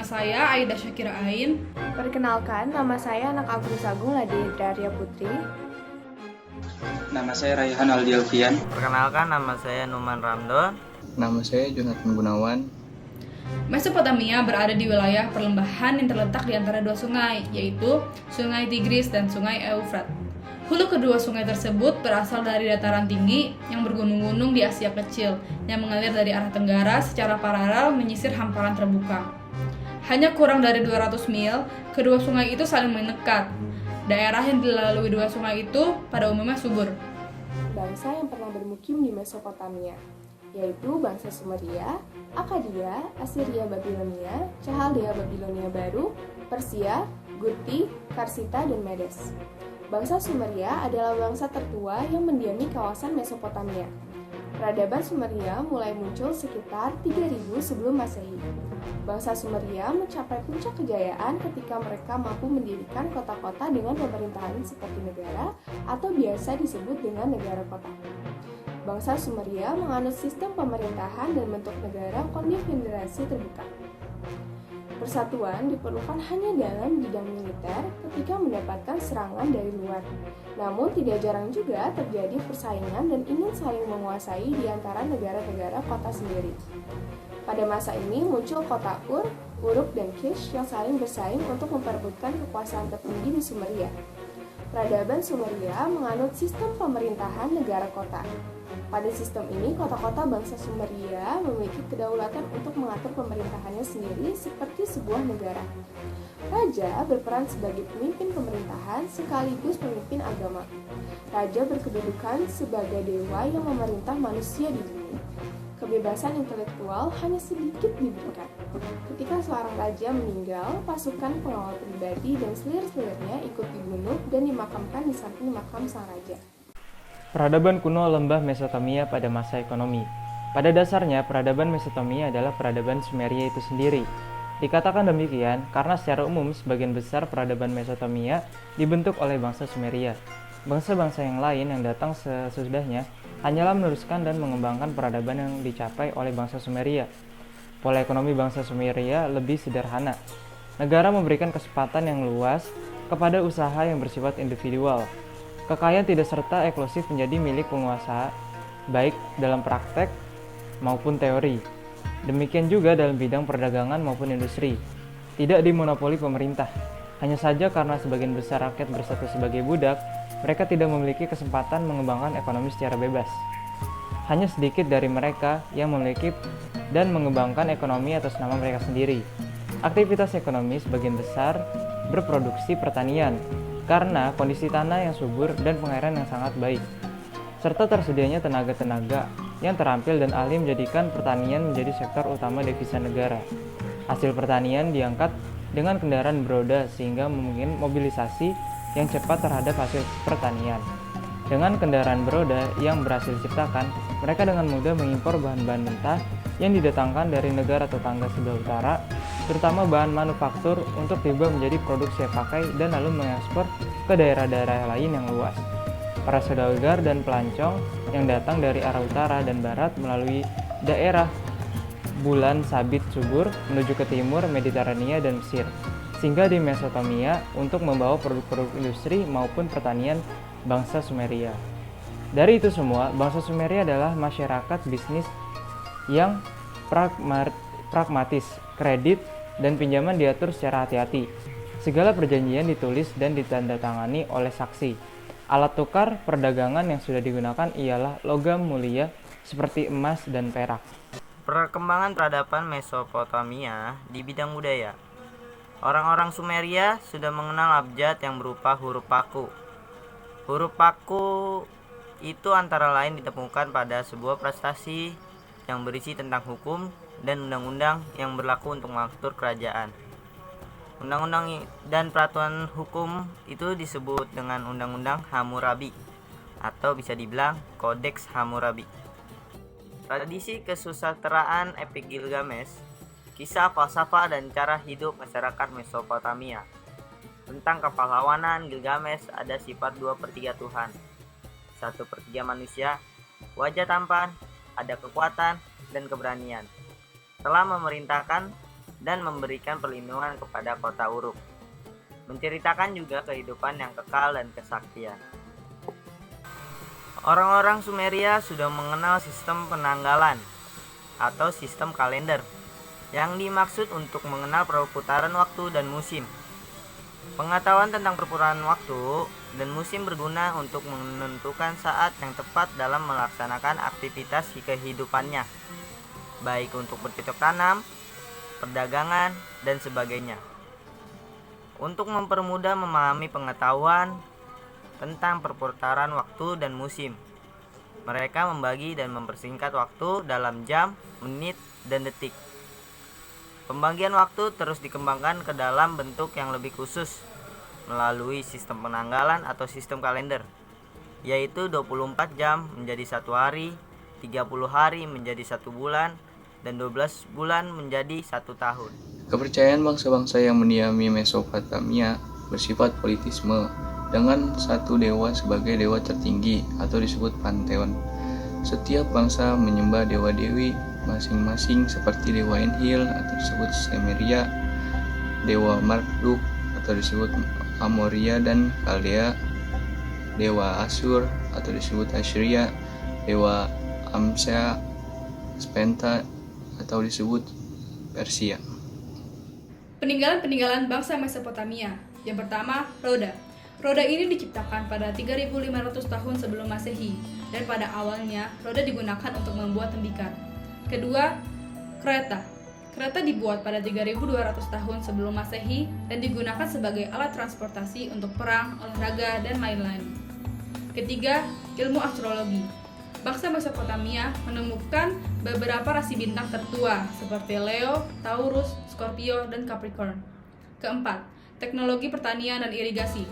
Nama saya Aida Syakira Ain. Perkenalkan, nama saya Anak Agus Agung Lade Darya Putri. Nama saya Raihan Aldi Alfian. Perkenalkan, nama saya Numan Ramdon. Nama saya Jonathan Gunawan. Mesopotamia berada di wilayah perlembahan yang terletak di antara dua sungai, yaitu Sungai Tigris dan Sungai Eufrat. Hulu kedua sungai tersebut berasal dari dataran tinggi yang bergunung-gunung di Asia Kecil yang mengalir dari arah tenggara secara paralel menyisir hamparan terbuka. Hanya kurang dari 200 mil, kedua sungai itu saling mendekat. Daerah yang dilalui dua sungai itu pada umumnya subur. Bangsa yang pernah bermukim di Mesopotamia, yaitu bangsa Sumeria, Akkadia, Assyria Babilonia, Chaldea Babilonia Baru, Persia, Guti, Karsita, dan Medes. Bangsa Sumeria adalah bangsa tertua yang mendiami kawasan Mesopotamia. Peradaban Sumeria mulai muncul sekitar 3000 sebelum Masehi. Bangsa Sumeria mencapai puncak kejayaan ketika mereka mampu mendirikan kota-kota dengan pemerintahan seperti negara atau biasa disebut dengan negara kota. Bangsa Sumeria menganut sistem pemerintahan dan bentuk negara konfederasi terbuka. Persatuan diperlukan hanya dalam bidang militer ketika mendapatkan serangan dari luar. Namun tidak jarang juga terjadi persaingan dan ingin saling menguasai di antara negara-negara kota sendiri. Pada masa ini muncul kota Ur, Uruk, dan Kish yang saling bersaing untuk memperebutkan kekuasaan tertinggi di Sumeria. Peradaban Sumeria menganut sistem pemerintahan negara kota. Pada sistem ini, kota-kota bangsa Sumeria memiliki kedaulatan untuk mengatur pemerintahannya sendiri seperti sebuah negara. Raja berperan sebagai pemimpin pemerintahan sekaligus pemimpin agama. Raja berkedudukan sebagai dewa yang memerintah manusia di bumi. Kebebasan intelektual hanya sedikit diberikan. Ketika seorang raja meninggal, pasukan pengawal pribadi dan selir-selirnya ikut dibunuh dan dimakamkan di samping makam sang raja. Peradaban kuno lembah Mesopotamia pada masa ekonomi. Pada dasarnya, peradaban Mesopotamia adalah peradaban Sumeria itu sendiri. Dikatakan demikian karena secara umum sebagian besar peradaban Mesopotamia dibentuk oleh bangsa Sumeria. Bangsa-bangsa yang lain yang datang sesudahnya hanyalah meneruskan dan mengembangkan peradaban yang dicapai oleh bangsa Sumeria. Pola ekonomi bangsa Sumeria lebih sederhana. Negara memberikan kesempatan yang luas kepada usaha yang bersifat individual. Kekayaan tidak serta eksklusif menjadi milik penguasa, baik dalam praktek maupun teori. Demikian juga dalam bidang perdagangan maupun industri. Tidak dimonopoli pemerintah. Hanya saja karena sebagian besar rakyat bersatu sebagai budak, mereka tidak memiliki kesempatan mengembangkan ekonomi secara bebas. Hanya sedikit dari mereka yang memiliki dan mengembangkan ekonomi atas nama mereka sendiri. Aktivitas ekonomi sebagian besar berproduksi pertanian, karena kondisi tanah yang subur dan pengairan yang sangat baik, serta tersedianya tenaga-tenaga yang terampil dan ahli menjadikan pertanian menjadi sektor utama devisa negara. Hasil pertanian diangkat dengan kendaraan beroda sehingga memungkinkan mobilisasi yang cepat terhadap hasil pertanian. Dengan kendaraan beroda yang berhasil diciptakan, mereka dengan mudah mengimpor bahan-bahan mentah yang didatangkan dari negara tetangga sebelah utara, terutama bahan manufaktur untuk tiba menjadi produk siap pakai dan lalu mengekspor ke daerah-daerah lain yang luas. Para saudagar dan pelancong yang datang dari arah utara dan barat melalui daerah bulan sabit subur menuju ke timur, Mediterania, dan Mesir, sehingga di Mesopotamia untuk membawa produk-produk industri maupun pertanian bangsa Sumeria. Dari itu semua, bangsa Sumeria adalah masyarakat bisnis yang pragmatis, kredit dan pinjaman diatur secara hati-hati. Segala perjanjian ditulis dan ditandatangani oleh saksi. Alat tukar perdagangan yang sudah digunakan ialah logam mulia seperti emas dan perak. Perkembangan peradaban Mesopotamia di bidang budaya. Orang-orang Sumeria sudah mengenal abjad yang berupa huruf paku. Huruf paku itu antara lain ditemukan pada sebuah prestasi yang berisi tentang hukum dan undang-undang yang berlaku untuk mengatur kerajaan. Undang-undang dan peraturan hukum itu disebut dengan Undang-Undang Hammurabi atau bisa dibilang Kodeks Hammurabi. Tradisi kesusastraan epik Gilgamesh, kisah falsafah dan cara hidup masyarakat Mesopotamia. Tentang kepahlawanan Gilgamesh ada sifat 2/3 Tuhan, 1/3 manusia, wajah tampan, ada kekuatan dan keberanian. Telah memerintahkan dan memberikan perlindungan kepada kota Uruk. Menceritakan juga kehidupan yang kekal dan kesaktian. Orang-orang Sumeria sudah mengenal sistem penanggalan atau sistem kalender yang dimaksud untuk mengenal perputaran waktu dan musim. Pengetahuan tentang perputaran waktu dan musim berguna untuk menentukan saat yang tepat dalam melaksanakan aktivitas kehidupannya, baik untuk bercocok tanam, perdagangan, dan sebagainya. Untuk mempermudah memahami pengetahuan tentang perputaran waktu dan musim, mereka membagi dan mempersingkat waktu dalam jam, menit, dan detik. Pembagian waktu terus dikembangkan ke dalam bentuk yang lebih khusus melalui sistem penanggalan atau sistem kalender, yaitu 24 jam menjadi 1 hari, 30 hari menjadi 1 bulan, dan 12 bulan menjadi 1 tahun. Kepercayaan bangsa-bangsa yang mendiami Mesopotamia bersifat politisme dengan satu dewa sebagai dewa tertinggi atau disebut pantheon. Setiap bangsa menyembah dewa-dewi masing-masing seperti dewa Enlil atau disebut Sumeria, dewa Marduk atau disebut Amoria dan Kaldea, dewa Asyur atau disebut Assyria, dewa Amsa, Spenta atau disebut Persia. Peninggalan-peninggalan bangsa Mesopotamia. Yang pertama, Roda. Roda ini diciptakan pada 3500 tahun sebelum Masehi, dan pada awalnya roda digunakan untuk membuat tembikar. Kedua, kereta. Kereta dibuat pada 3200 tahun sebelum Masehi dan digunakan sebagai alat transportasi untuk perang, olahraga, dan lain-lain. Ketiga, ilmu astrologi. Bangsa Mesopotamia menemukan beberapa rasi bintang tertua seperti Leo, Taurus, Scorpio, dan Capricorn. Keempat, teknologi pertanian dan irigasi.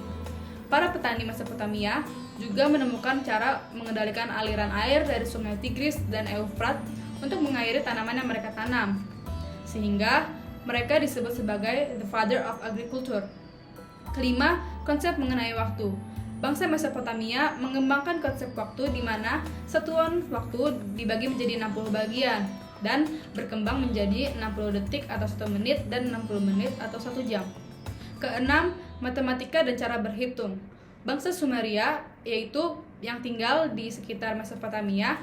Para petani Mesopotamia juga menemukan cara mengendalikan aliran air dari sungai Tigris dan Eufrat untuk mengairi tanaman yang mereka tanam, sehingga mereka disebut sebagai the father of agriculture. Kelima, konsep mengenai waktu. Bangsa Mesopotamia mengembangkan konsep waktu di mana satuan waktu dibagi menjadi 60 bagian dan berkembang menjadi 60 detik atau 1 menit dan 60 menit atau 1 jam. Keenam, matematika dan cara berhitung. Bangsa Sumeria, yaitu yang tinggal di sekitar Mesopotamia,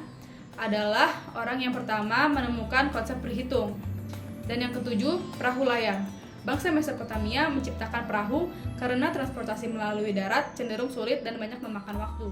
adalah orang yang pertama menemukan konsep berhitung. Dan yang ketujuh, perahu layar. Bangsa Mesopotamia menciptakan perahu karena transportasi melalui darat cenderung sulit dan banyak memakan waktu.